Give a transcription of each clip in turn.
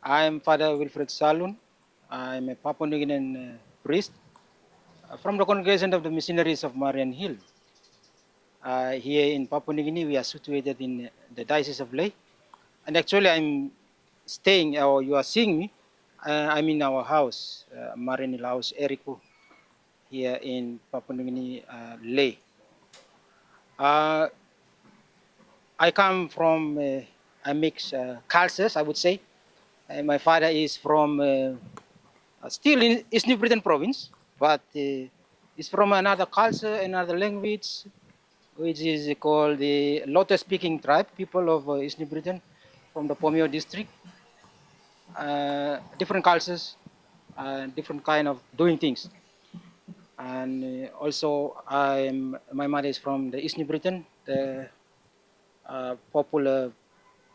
I'm Father Wilfred Salun. I'm a Papua New Guinean priest from the congregation of the missionaries of Mariannhill. Here in Papua New Guinea, we are situated in the Diocese of Ley. And actually, I'm staying, or you are seeing me, I'm in our house, Mariannhill House, Eriku, here in Papua New Guinea, Ley. I come from a mixed cultures, I would say. My father is from still in East New Britain province, but is from another culture, another language, which is called the Lotus-speaking tribe, people of East New Britain, from the Pomio district. Different cultures, different kind of doing things. And also, my mother is from the East New Britain, the popular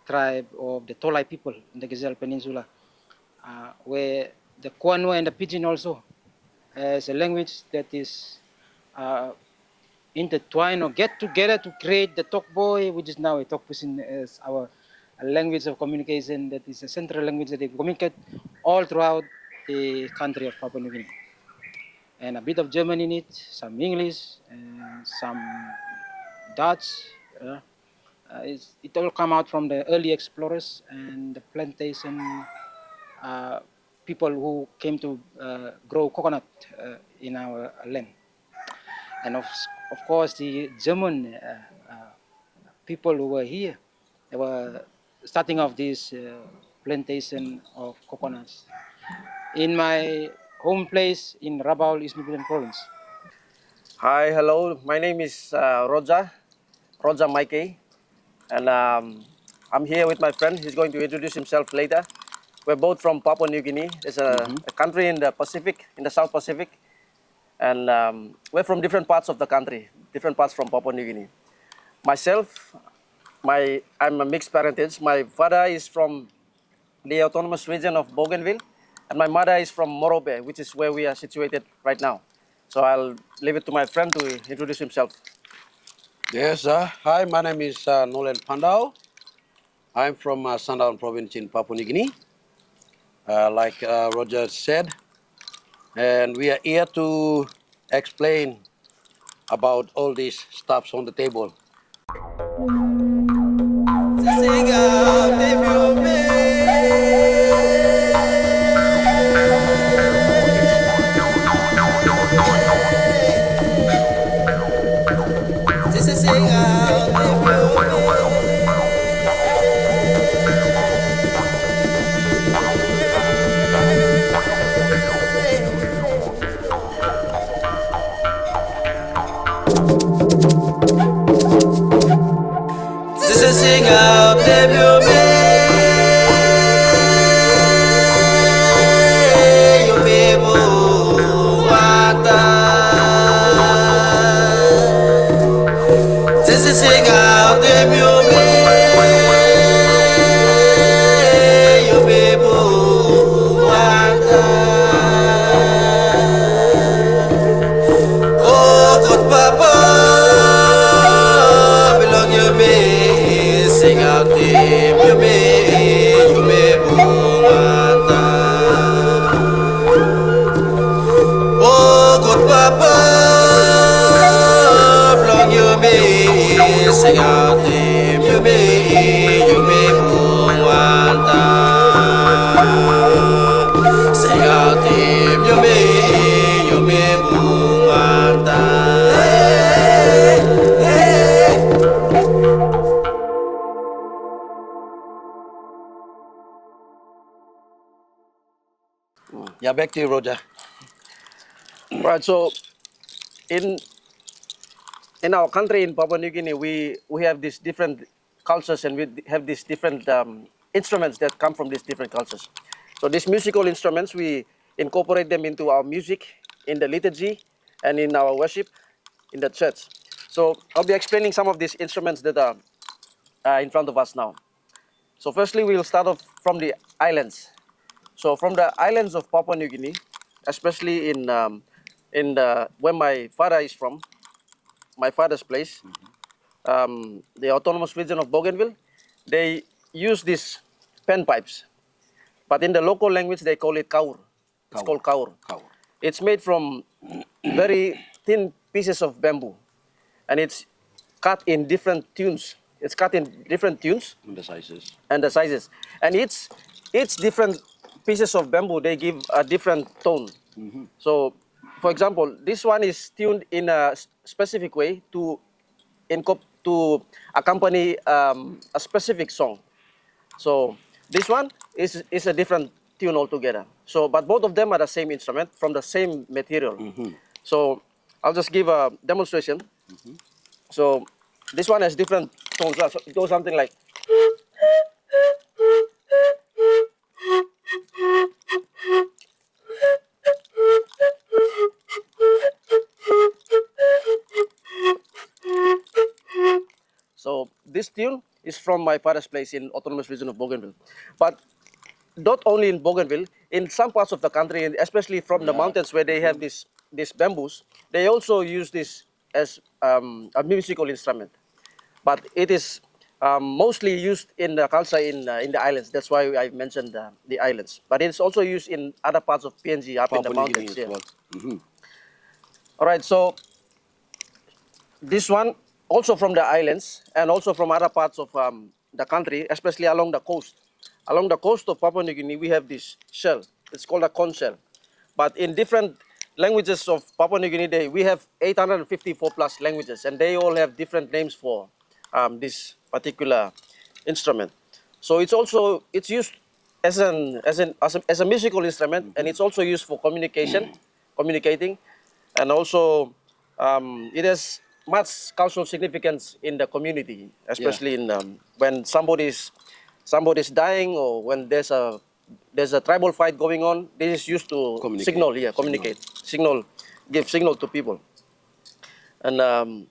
tribe of the Tolai people in the Gazelle Peninsula, where the Kwanwa and the Pidgin also as a language that is intertwined or get together to create the Tokboy, which is now a Tokpusin as our language of communication that is a central language that they communicate all throughout the country of Papua New Guinea. And a bit of German in it, some English, and some Dutch. It all come out from the early explorers and the plantation people who came to grow coconut in our land. And of course, the German people who were here, they were starting off this plantation of coconuts in my home place in Rabaul, East New Britain province. Hi, hello. My name is Roger Mikey, and I'm here with my friend. He's going to introduce himself later. We're both from Papua New Guinea. It's a country in the Pacific, in the South Pacific, and we're from different parts of the country, different parts from Papua New Guinea. Myself, I'm a mixed parentage. My father is from the autonomous region of Bougainville, and my mother is from Morobe, which is where we are situated right now. So I'll leave it to my friend to introduce himself. Yes, hi, my name is Nolan Pandau. I'm from Sandaun province in Papua New Guinea, like Roger said. And we are here to explain about all these stuffs on the table. Yeah, back to you, Roger. Right. So in our country in Papua New Guinea, we have these different cultures, and we have these different instruments that come from these different cultures. So these musical instruments, we incorporate them into our music, in the liturgy, and in our worship in the church. So I'll be explaining some of these instruments that are in front of us now. So firstly, we'll start off from the islands. So from the islands of Papua New Guinea, especially in where my father is from, my father's place, the autonomous region of Bougainville, they use these pen pipes. But in the local language, they call it kaur. It's called kaur. It's made from very thin pieces of bamboo, and it's cut in different tunes. It's cut in different tunes. And the sizes. And the sizes. And each different pieces of bamboo, they give a different tone. So, for example, this one is tuned in a specific way to accompany a specific song. So this one is a different tune altogether. So, but both of them are the same instrument from the same material. So I'll just give a demonstration. So this one has different tones. So it goes something like. So this tune is from my father's place in autonomous region of Bougainville. But not only in Bougainville, in some parts of the country, and especially from the mountains where they have these bamboos, they also use this as a musical instrument. But it is mostly used in the culture in the islands. That's why I mentioned the islands. But it's also used in other parts of PNG, up in the mountains. Yeah. All right, so this one also from the islands and also from other parts of the country, especially along the coast. Along the coast of Papua New Guinea, we have this shell. It's called a conch shell. But in different languages of Papua New Guinea, we have 854 plus languages, and they all have different names for this particular instrument. So it's used as a musical instrument, and it's also used for communicating, and also it has much cultural significance in the community, especially in when somebody's dying or when there's a tribal fight going on. This is used to communicate, give signal to people. And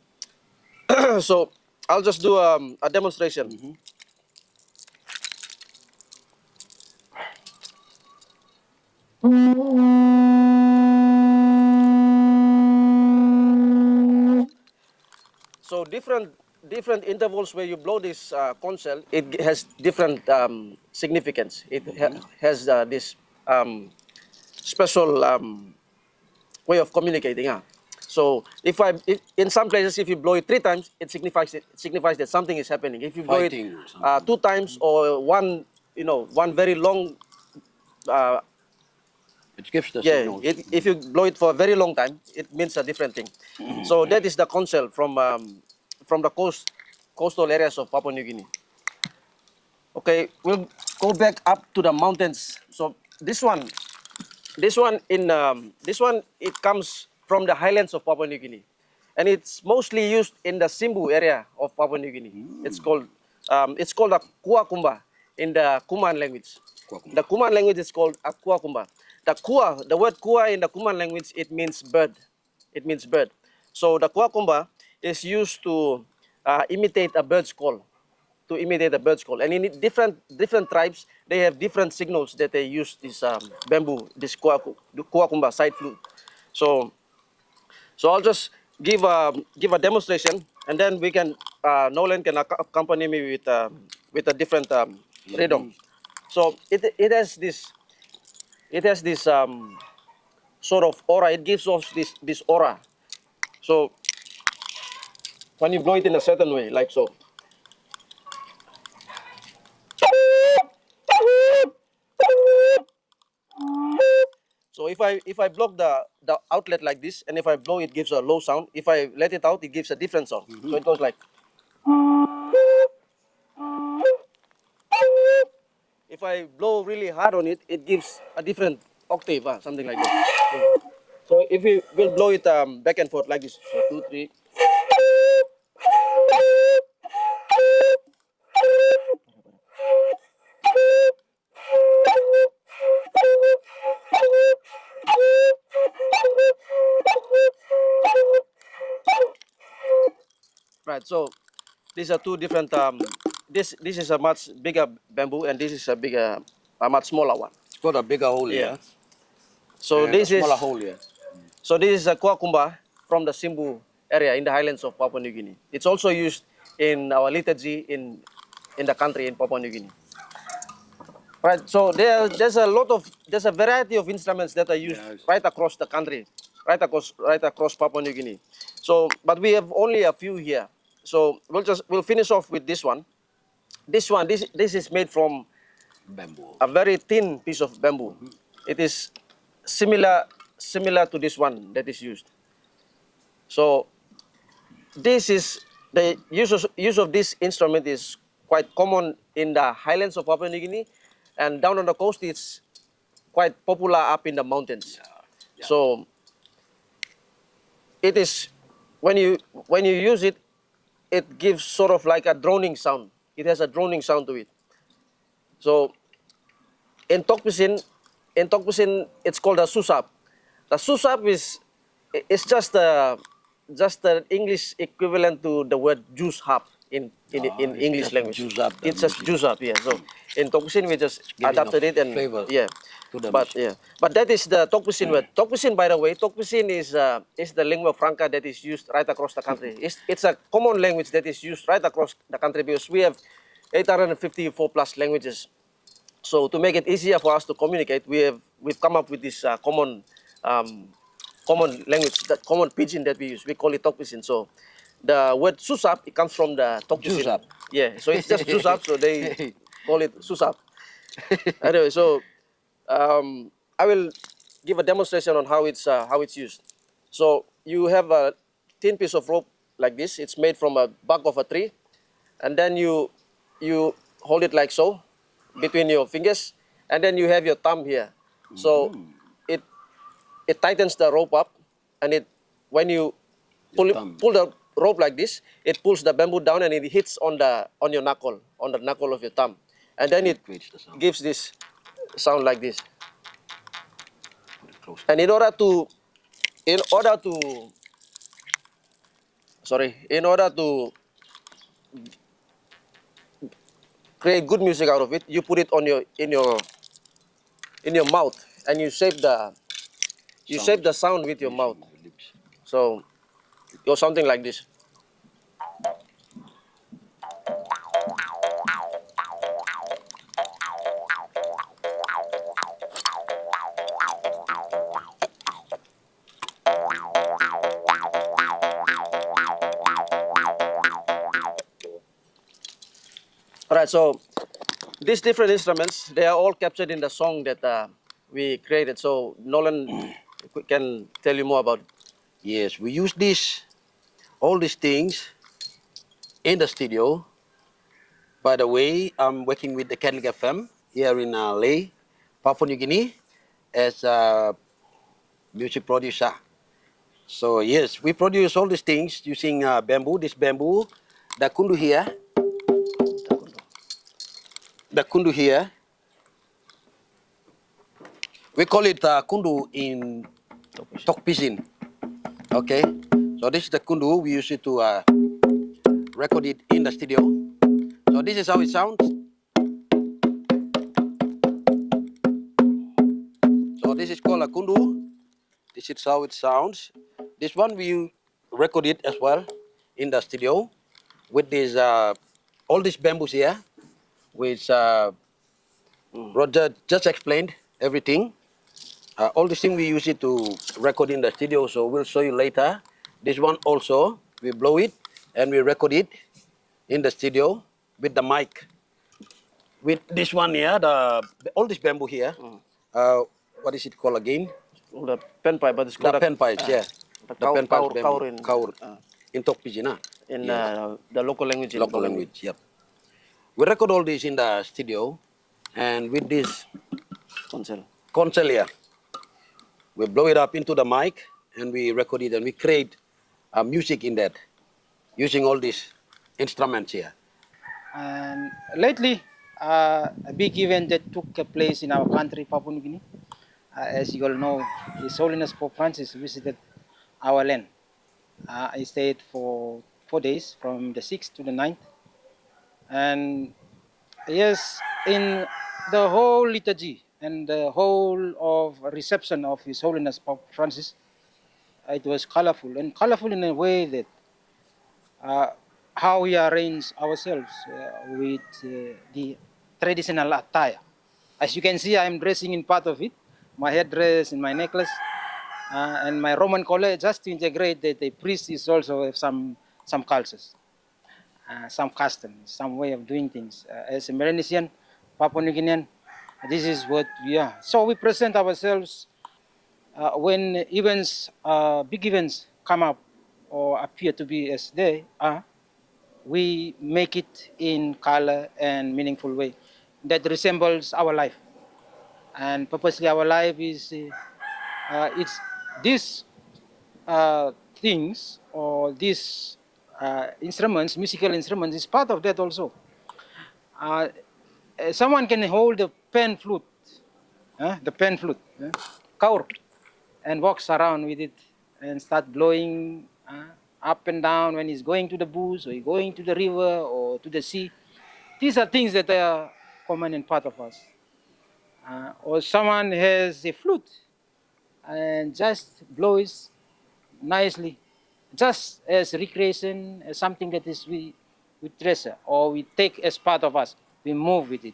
so I'll just do a demonstration. So different intervals where you blow this conch shell, it has different significance. It has this special way of communicating. So if in some places, if you blow it 3 times, it signifies that something is happening. If you blow it 2 times or one very long. It gives the signal. If you blow it for a very long time, it means a different thing. So that is the conch shell from the coastal areas of Papua New Guinea. Okay, we'll go back up to the mountains. So this one it comes from the highlands of Papua New Guinea, and it's mostly used in the Simbu area of Papua New Guinea. It's called a kakumba in the Kuman language. The Kuman language is called a kakumba. The word kua in the Kuman language, it means bird. It means bird. So the kakumba is used to imitate a bird's call. And in different tribes, they have different signals that they use this bamboo, this kakumba side flute. So I'll just give a demonstration, and then we can Nolan can accompany me with a different rhythm. So it has this sort of aura. It gives off this aura. So when you blow it in a certain way, like so. So if I block the outlet like this, and if I blow, it gives a low sound. If I let it out, it gives a different sound. So it goes like. If I blow really hard on it, it gives a different octave, something like that. So if we will blow it back and forth like this, so 2, 3. Right. So these are 2 different. This is a much bigger bamboo, and this is a much smaller one. It's got a bigger hole here. So this is smaller hole here. So this is a kakumba from the Simbu area in the highlands of Papua New Guinea. It's also used in our liturgy in the country in Papua New Guinea. Right. So there's a variety of instruments that are used right across the country, right across Papua New Guinea. So, but we have only a few here. So we'll finish off with this one. This is made from Bamboo. a very thin piece of bamboo. It is similar to this one that is used. So this is the use of this instrument is quite common in the highlands of Papua New Guinea, and down on the coast it's quite popular up in the mountains. Yeah. So it is when you use it, it gives sort of like a droning sound. It has a droning sound to it. So in Tokpisin, it's called a susap. The susap is just the English equivalent to the word juice harp in It's English just language. juice up the It's just music. juice up, yeah. So in Tokpisin we just Giving adapted a it and flavor yeah. to the But music. yeah, but that is the Tokpisin word. Tokpisin, by the way, Tokpisin is the lingua franca that is used right across the country. It's a common language that is used right across the country because we have 854 plus languages. So to make it easier for us to communicate, we've come up with this common language, that common pidgin that we use. We call it Tokpisin. So the word susap, it comes from the Tokpisin. Jusap. Yeah, so it's just susap, so they call it susap. Anyway, so I will give a demonstration on how it's used. So you have a thin piece of rope like this. It's made from a bark of a tree, and then you hold it like so between your fingers, and then you have your thumb here. So it tightens the rope up, and it when you Thumb. pull the rope like this, it pulls the bamboo down and it hits on your knuckle, on the knuckle of your thumb, and then it Creates the sound. gives this sound like this. Put it close. And in order to create good music out of it, you put it on in your mouth, and you shape the sound with your mouth. Using the lips. So it goes something like this. All right, so these different instruments, they are all captured in the song that we created. So Nolan can tell you more about it. Yes, we use all these things in the studio. By the way, I'm working with the Catholic FM here in Leh, Papua New Guinea, as a music producer. So yes, we produce all these things using bamboo. This bamboo, the kundu here, we call it kundu in Tokpisin. Okay, so this is the kundu. We use it to record it in the studio. So this is how it sounds. So this is called a kundu. This is how it sounds. This one we record it as well in the studio with this all these bamboos here, which Roger just explained everything. All these things we use it to record in the studio. So we'll show you later. This one also we blow it and we record it in the studio with the mic. With this one here, all this bamboo here. What is it called again? The pen pipe, but it's The called pen pipes, yeah. the The pen pipes, kaur bamboo. Kaur. In Tokpisin, in yes. the local language. Local language, yep. We record all this in the studio, and with this console here, we blow it up into the mic, and we record it, and we create music in that, using all these instruments here. And lately, a big event that took place in our country, Papua New Guinea. As you all know, His Holiness Pope Francis visited our land. He stayed for 4 days, from the 6th to the 9th. And yes, in the whole liturgy and the whole of reception of His Holiness Pope Francis, it was colorful, and colorful in a way that how we arrange ourselves with the traditional attire. As you can see, I'm dressing in part of it, my headdress and my necklace, and my Roman collar, just to integrate that the priest is also have some cultures, some customs, some way of doing things. As a Melanesian, Papua New Guinean, this is what we are. So we present ourselves when events, big events come up or appear to be as they are, we make it in color and meaningful way that resembles our life. And purposely our life is, it's these things or these instruments, musical instruments is part of that also. Uh, Someone can hold the pan flute, the pan flute, kaur, and walks around with it and start blowing up and down when he's going to the bush or he's going to the river or to the sea. These are things that are common and part of us. Or someone has a flute and just blows nicely, just as recreation, as something that is we treasure or we take as part of us. We move with it.